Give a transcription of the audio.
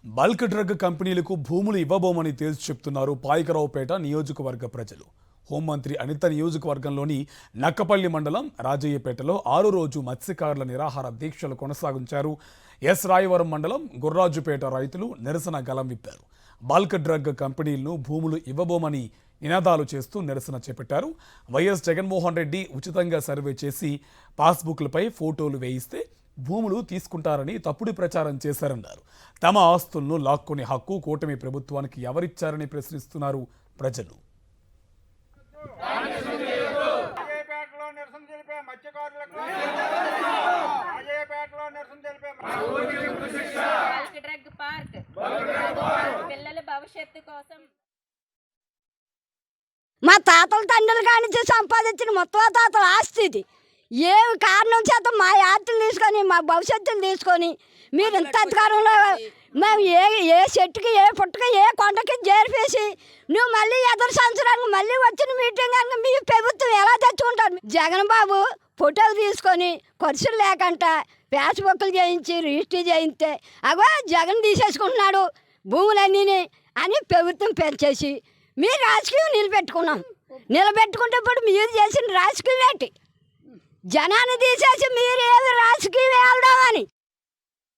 Bulk drug కంపెనీలకు భూములు ఇవ్వబోమని తేల్చి చెప్తున్నారు పాయకరావుపేట నియోజకవర్గ ప్రజలు. హోంమంత్రి అనిత నియోజకవర్గంలోని నక్కపల్లి మండలం రాజయ్యపేటలో 6వ రోజు మత్స్యకారుల నిరాహార దీక్షలు కొనసాగించారు. ఎస్ రాయవరం మండలం గుర్రాజుపేట రైతులు నిరసన గలం విప్పారు. బల్క్ డ్రగ్ కంపెనీలను భూములు ఇవ్వబోమని నినాదాలు చేస్తూ నిరసన చేపట్టారు. వైఎస్ జగన్మోహన్ రెడ్డి ఉచితంగా సర్వే చేసి పాస్బుక్లపై ఫోటోలు వేయిస్తే భూములు తీసుకుంటారని తప్పుడు ప్రచారం చేశారన్నారు. తమ ఆస్తులను లాక్కునే హక్కు కూటమి ప్రభుత్వానికి ఎవరిచ్చారని ప్రశ్నిస్తున్నారు ప్రజలు. మా తాతల తండ్రులు కానించి సంపాదించిన మొత్తం తాతల ఆస్తి ఇది. ఏ కారణం చేత మా ఆస్తులు తీసుకొని మా భవిష్యత్తులు తీసుకొని మీరు ఇంత అధికారంలో మేము ఏ చెట్టుకి ఏ పుట్టకి ఏ కొండకి చేరిపేసి నువ్వు మళ్ళీ ఎదురు సంవత్సరానికి మళ్ళీ వచ్చిన మీటింగ్ కనుక మీ ప్రభుత్వం ఎలా తెచ్చుకుంటారు? జగన్ బాబు ఫోటోలు తీసుకొని ఖర్చులు లేకుండా ఫేస్బుక్లు చేయించి రిజిస్టర్ చేయిస్తే అగో జగన్ తీసేసుకుంటున్నాడు భూములన్నీ అని ప్రభుత్వం పెంచేసి మీ రాజకీయం నిలబెట్టుకుంటే ఇప్పుడు మీరు చేసిన రాజకీయం ఏంటి? జనాన్ని తీసేసి మీరు ఏది రాజకీయం వెళ్ళడం అని